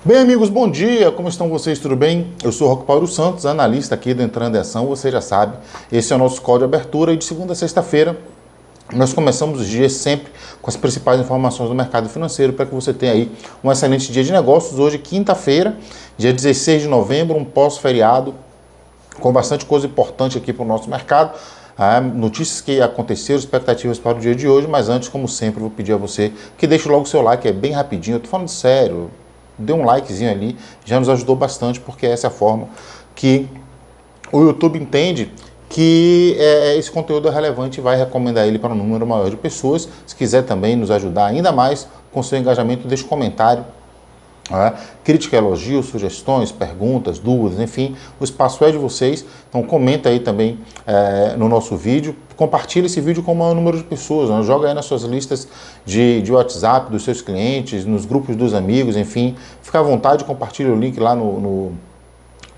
Bem, amigos, bom dia, como estão vocês, tudo bem? Eu sou o Roque Paulo Santos, analista aqui do Entrando em Ação, você já sabe, esse é o nosso call de abertura e de segunda a sexta-feira nós começamos os dias sempre com as principais informações do mercado financeiro para que você tenha aí um excelente dia de negócios. Hoje, quinta-feira, dia 16 de novembro, um pós-feriado com bastante coisa importante aqui para o nosso mercado. Notícias que aconteceram, expectativas para o dia de hoje, mas antes, como sempre, vou pedir a você que deixe logo o seu like, é bem rapidinho, eu tô falando sério, dê um likezinho ali, já nos ajudou bastante, porque essa é a forma que o YouTube entende que esse conteúdo é relevante e vai recomendar ele para um número maior de pessoas. Se quiser também nos ajudar ainda mais com seu engajamento, deixe um comentário. Crítica, elogio, sugestões, perguntas, dúvidas, enfim, o espaço é de vocês, então comenta aí também no nosso vídeo, compartilhe esse vídeo com o maior número de pessoas, né? Joga aí nas suas listas de WhatsApp dos seus clientes, nos grupos dos amigos, enfim, fica à vontade, compartilhe o link lá no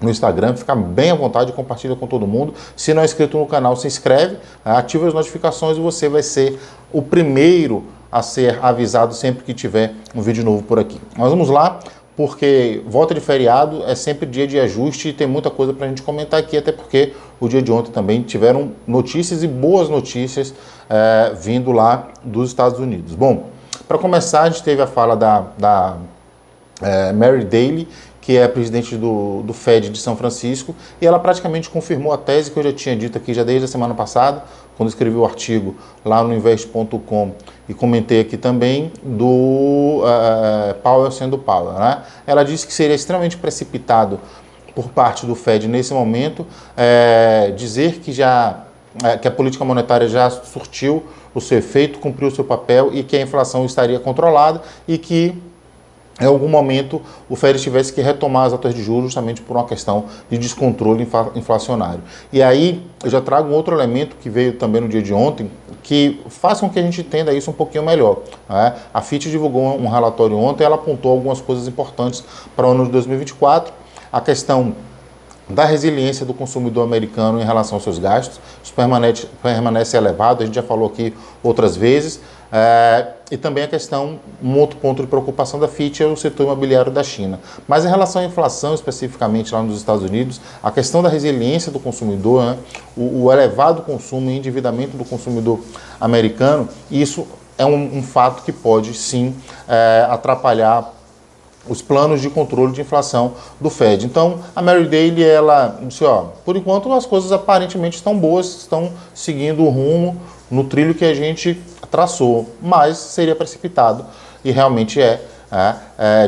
Instagram, fica bem à vontade, compartilha com todo mundo. Se não é inscrito no canal, se inscreve, ativa as notificações e você vai ser o primeiro a ser avisado sempre que tiver um vídeo novo por aqui. Mas vamos lá, porque volta de feriado é sempre dia de ajuste e tem muita coisa para a gente comentar aqui, até porque o dia de ontem também tiveram notícias e boas notícias vindo lá dos Estados Unidos. Bom, para começar, a gente teve a fala da Mary Daly, que é a presidente do Fed de São Francisco, e ela praticamente confirmou a tese que eu já tinha dito aqui já desde a semana passada, quando escrevi o artigo lá no invest.com e comentei aqui também do Powell sendo Powell, né? Ela disse que seria extremamente precipitado por parte do Fed nesse momento dizer que que a política monetária já surtiu o seu efeito, cumpriu o seu papel e que a inflação estaria controlada e que em algum momento o Fed tivesse que retomar as altas de juros justamente por uma questão de descontrole inflacionário. E aí eu já trago um outro elemento que veio também no dia de ontem, que faz com que a gente entenda isso um pouquinho melhor. A Fitch divulgou um relatório ontem, ela apontou algumas coisas importantes para o ano de 2024, a questão da resiliência do consumidor americano em relação aos seus gastos, isso permanece elevado, a gente já falou aqui outras vezes, e também a questão, um outro ponto de preocupação da Fitch é o setor imobiliário da China. Mas em relação à inflação, especificamente lá nos Estados Unidos, a questão da resiliência do consumidor, né, o elevado consumo e endividamento do consumidor americano, isso é um fato que pode sim atrapalhar os planos de controle de inflação do Fed. Então, a Mary Daly, ela disse, por enquanto as coisas aparentemente estão boas, estão seguindo o rumo no trilho que a gente traçou, mas seria precipitado e realmente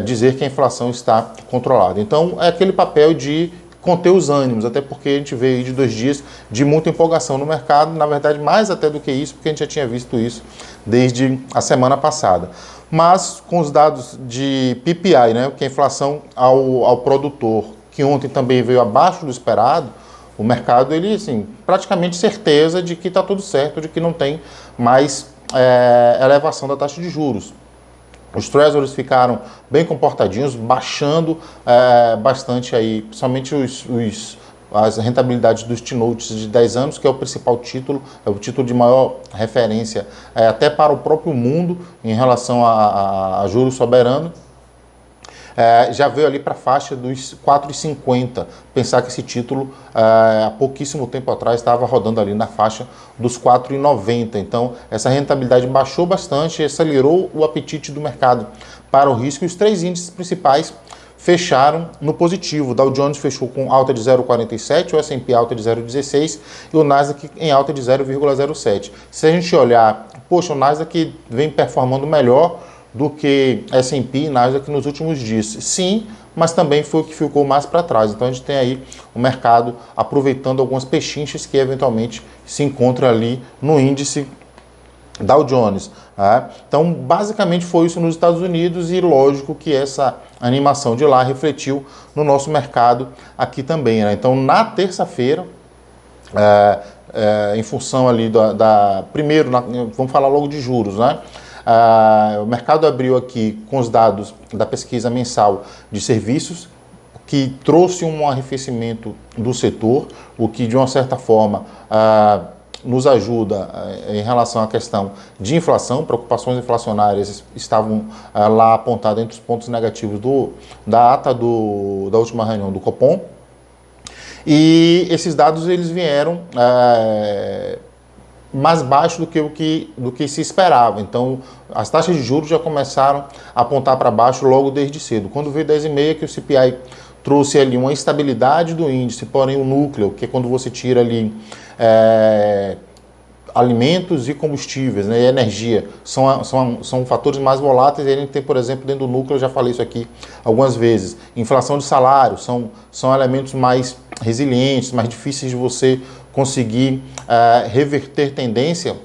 dizer que a inflação está controlada. Então, é aquele papel de conter os ânimos, até porque a gente veio de 2 dias de muita empolgação no mercado, na verdade mais até do que isso, porque a gente já tinha visto isso desde a semana passada. Mas com os dados de PPI, né, que é a inflação ao produtor, que ontem também veio abaixo do esperado, o mercado, ele, assim, praticamente certeza de que está tudo certo, de que não tem mais elevação da taxa de juros. Os treasuries ficaram bem comportadinhos, baixando bastante aí, principalmente as rentabilidades dos T-Notes de 10 anos, que é o principal título, é o título de maior referência até para o próprio mundo em relação a juros soberanos. Já veio ali para a faixa dos 4,50. Pensar que esse título, há pouquíssimo tempo atrás, estava rodando ali na faixa dos 4,90. Então, essa rentabilidade baixou bastante, acelerou o apetite do mercado para o risco. E os 3 índices principais fecharam no positivo. O Dow Jones fechou com alta de 0,47, o S&P alta de 0,16 e o Nasdaq em alta de 0,07. Se a gente olhar, poxa, o Nasdaq vem performando melhor do que S&P e Nasdaq nos últimos dias. Sim, mas também foi o que ficou mais para trás. Então a gente tem aí o mercado aproveitando algumas pechinchas que eventualmente se encontram ali no índice Dow Jones. Então basicamente foi isso nos Estados Unidos e lógico que essa animação de lá refletiu no nosso mercado aqui também, né? Então na terça-feira, em função ali primeiro, vamos falar logo de juros, né? O mercado abriu aqui com os dados da pesquisa mensal de serviços, que trouxe um arrefecimento do setor, o que de uma certa forma nos ajuda em relação à questão de inflação. Preocupações inflacionárias estavam lá apontadas entre os pontos negativos da ata da última reunião do Copom. E esses dados eles vieram mais baixo do que se esperava. Então, as taxas de juros já começaram a apontar para baixo logo desde cedo. Quando veio 10,5, que o CPI trouxe ali uma estabilidade do índice, porém o núcleo, que é quando você tira ali alimentos e combustíveis, né, e energia, são fatores mais voláteis. E a gente tem, por exemplo, dentro do núcleo, eu já falei isso aqui algumas vezes, inflação de salário, são elementos mais resilientes, mais difíceis de você conseguir reverter tendência.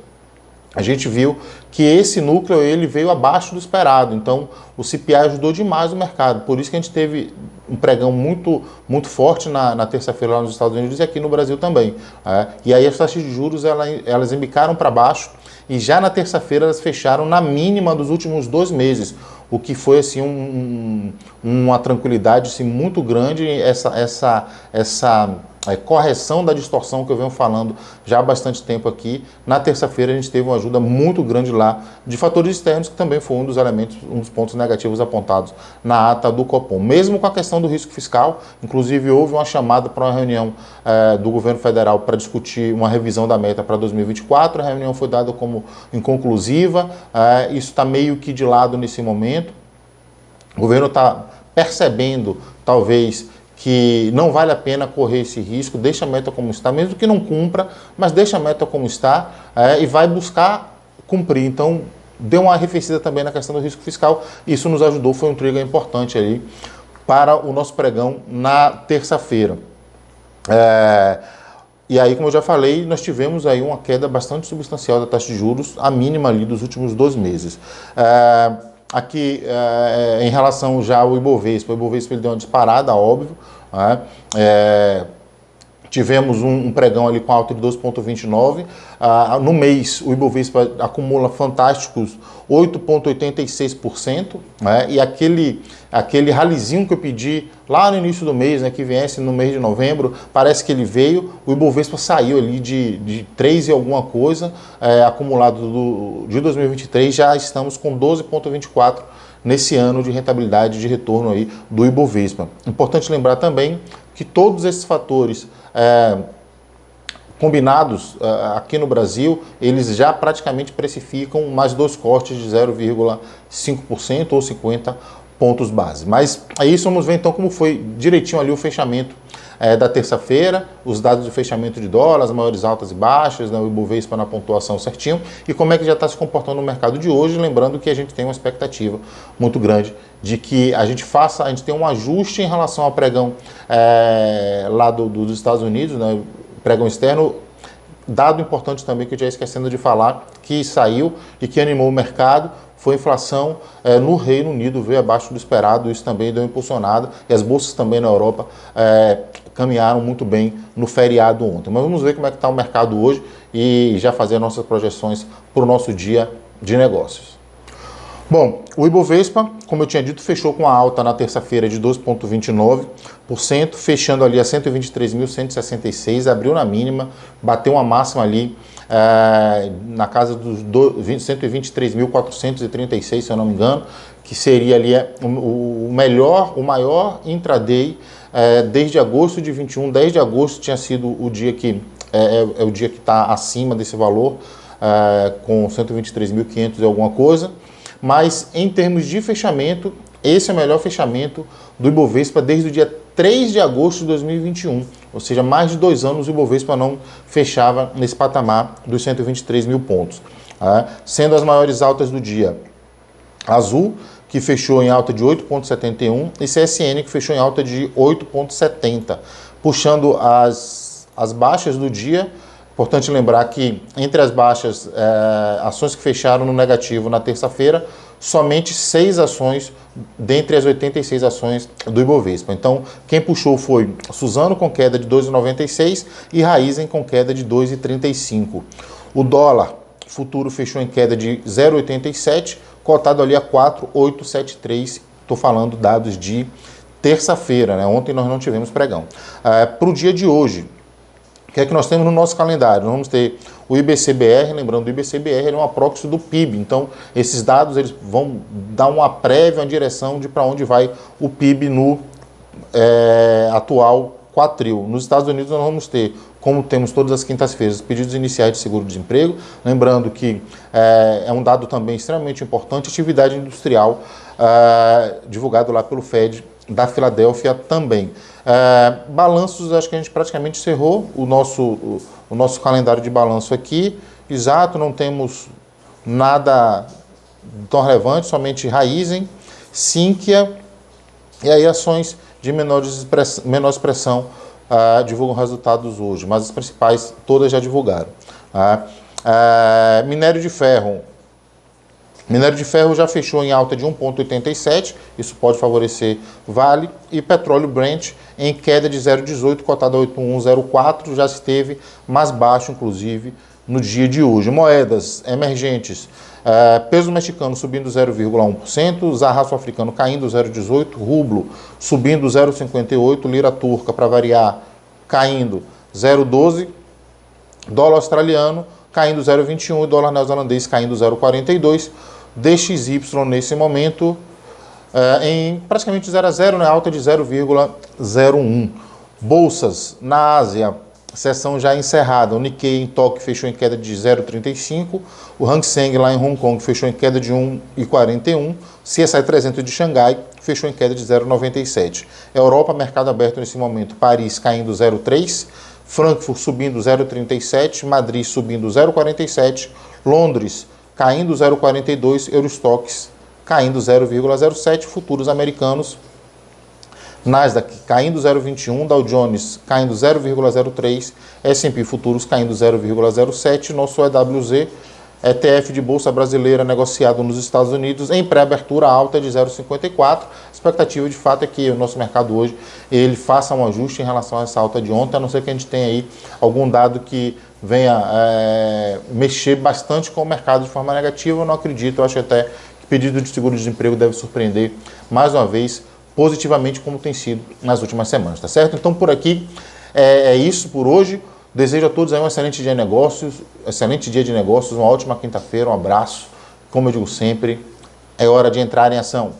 A gente viu que esse núcleo ele veio abaixo do esperado, então o CPI ajudou demais o mercado. Por isso que a gente teve um pregão muito forte na terça-feira lá nos Estados Unidos e aqui no Brasil também. E aí as taxas de juros elas embicaram para baixo e já na terça-feira elas fecharam na mínima dos últimos 2 meses, o que foi assim uma tranquilidade assim, muito grande, essa correção da distorção que eu venho falando já há bastante tempo aqui. Na terça-feira a gente teve uma ajuda muito grande lá de fatores externos, que também foi um dos elementos, um dos pontos negativos apontados na ata do Copom. Mesmo com a questão do risco fiscal, inclusive houve uma chamada para uma reunião do governo federal para discutir uma revisão da meta para 2024, a reunião foi dada como inconclusiva, isso está meio que de lado nesse momento. O governo está percebendo, talvez, que não vale a pena correr esse risco, deixa a meta como está, mesmo que não cumpra, mas deixa a meta como está e vai buscar cumprir. Então, deu uma arrefecida também na questão do risco fiscal, isso nos ajudou, foi um trigger importante ali para o nosso pregão na terça-feira. E aí, como eu já falei, nós tivemos aí uma queda bastante substancial da taxa de juros, a mínima ali dos últimos 2 meses. Aqui, em relação já ao Ibovespa, o Ibovespa ele deu uma disparada, óbvio. Tivemos um pregão ali com alta de 2,29. No mês, o Ibovespa acumula fantásticos 8,86%. E aquele ralizinho que eu pedi lá no início do mês, né, que viesse no mês de novembro, parece que ele veio. O Ibovespa saiu ali de 3 e alguma coisa, acumulado de 2023, já estamos com 12,24% nesse ano de rentabilidade de retorno aí do Ibovespa. Importante lembrar também que todos esses fatores combinados aqui no Brasil, eles já praticamente precificam mais 2 cortes de 0,5% ou 50 pontos base. Mas aí vamos ver então como foi direitinho ali o fechamento da terça-feira, os dados de fechamento de dólar, as maiores altas e baixas, né, o Ibovespa na pontuação certinho, e como é que já está se comportando no mercado de hoje, lembrando que a gente tem uma expectativa muito grande de que a gente tenha um ajuste em relação ao pregão lá dos Estados Unidos, né, pregão externo. Dado importante também que eu já esquecendo de falar, que saiu e que animou o mercado, foi a inflação no Reino Unido, veio abaixo do esperado, isso também deu impulsionada, e as bolsas também na Europa caminharam muito bem no feriado ontem. Mas vamos ver como é que está o mercado hoje e já fazer nossas projeções para o nosso dia de negócios. Bom, o Ibovespa, como eu tinha dito, fechou com a alta na terça-feira de 2,29%, fechando ali a 123.166, abriu na mínima, bateu uma máxima ali na casa dos 123.436, se eu não me engano, que seria ali o maior intraday desde agosto de 21. 10 de agosto tinha sido o dia que o dia que está acima desse valor, com 123.500 e alguma coisa. Mas em termos de fechamento, esse é o melhor fechamento do Ibovespa desde o dia 3 de agosto de 2021. Ou seja, mais de 2 anos o Ibovespa não fechava nesse patamar dos 123 mil pontos. Sendo as maiores altas do dia Azul, que fechou em alta de 8,71, e CSN, que fechou em alta de 8,70. Puxando as baixas do dia, importante lembrar que entre as baixas, ações que fecharam no negativo na terça-feira, somente 6 ações dentre as 86 ações do Ibovespa. Então, quem puxou foi Suzano com queda de 2,96 e Raizen com queda de 2,35. O dólar futuro fechou em queda de 0,87, cotado ali a 4,873. Estou falando dados de terça-feira, né? Ontem nós não tivemos pregão. Para o dia de hoje, que é que nós temos no nosso calendário? Nós vamos ter o IBC-BR, lembrando, o IBC-BR é uma proxy do PIB, então esses dados eles vão dar uma prévia, uma direção de para onde vai o PIB no atual quatril. Nos Estados Unidos nós vamos ter, como temos todas as quintas-feiras, pedidos iniciais de seguro-desemprego, lembrando que é um dado também extremamente importante, atividade industrial divulgado lá pelo Fed da Filadélfia também. Balanços, acho que a gente praticamente encerrou o nosso calendário de balanço aqui. Exato, não temos nada tão relevante, somente Raizen, Sinqia, e aí ações de menor expressão divulgam resultados hoje, mas as principais todas já divulgaram. Minério de ferro. Minério de ferro já fechou em alta de 1,87, isso pode favorecer Vale, e petróleo Brent em queda de 0,18, cotado a 8,104, já esteve mais baixo, inclusive, no dia de hoje. Moedas emergentes, peso mexicano subindo 0,1%, zarra sul-africano caindo 0,18%, rublo subindo 0,58%, lira turca, para variar, caindo 0,12%, dólar australiano caindo 0,21% e dólar neozelandês caindo 0,42%, DXY nesse momento em praticamente 0 a 0, né, alta de 0,01%. Bolsas na Ásia, sessão já encerrada. O Nikkei em Tóquio fechou em queda de 0,35%. O Hang Seng lá em Hong Kong fechou em queda de 1,41%. CSI 300 de Xangai fechou em queda de 0,97%. Europa, mercado aberto nesse momento. Paris caindo 0,3%. Frankfurt subindo 0,37%. Madrid subindo 0,47%. Londres caindo 0,42%. Eurostoxx caindo 0,07%. Futuros americanos. Nasdaq caindo 0,21%, Dow Jones caindo 0,03%, S&P Futuros caindo 0,07%, nosso EWZ, ETF de Bolsa Brasileira negociado nos Estados Unidos, em pré-abertura alta de 0,54%. A expectativa de fato é que o nosso mercado hoje ele faça um ajuste em relação a essa alta de ontem, a não ser que a gente tenha aí algum dado que venha mexer bastante com o mercado de forma negativa. Eu não acredito, eu acho até que o pedido de seguro-desemprego deve surpreender mais uma vez positivamente, como tem sido nas últimas semanas, tá certo? Então, por aqui, é isso por hoje. Desejo a todos aí um excelente dia de negócios, uma ótima quinta-feira, um abraço. Como eu digo sempre, é hora de entrar em ação.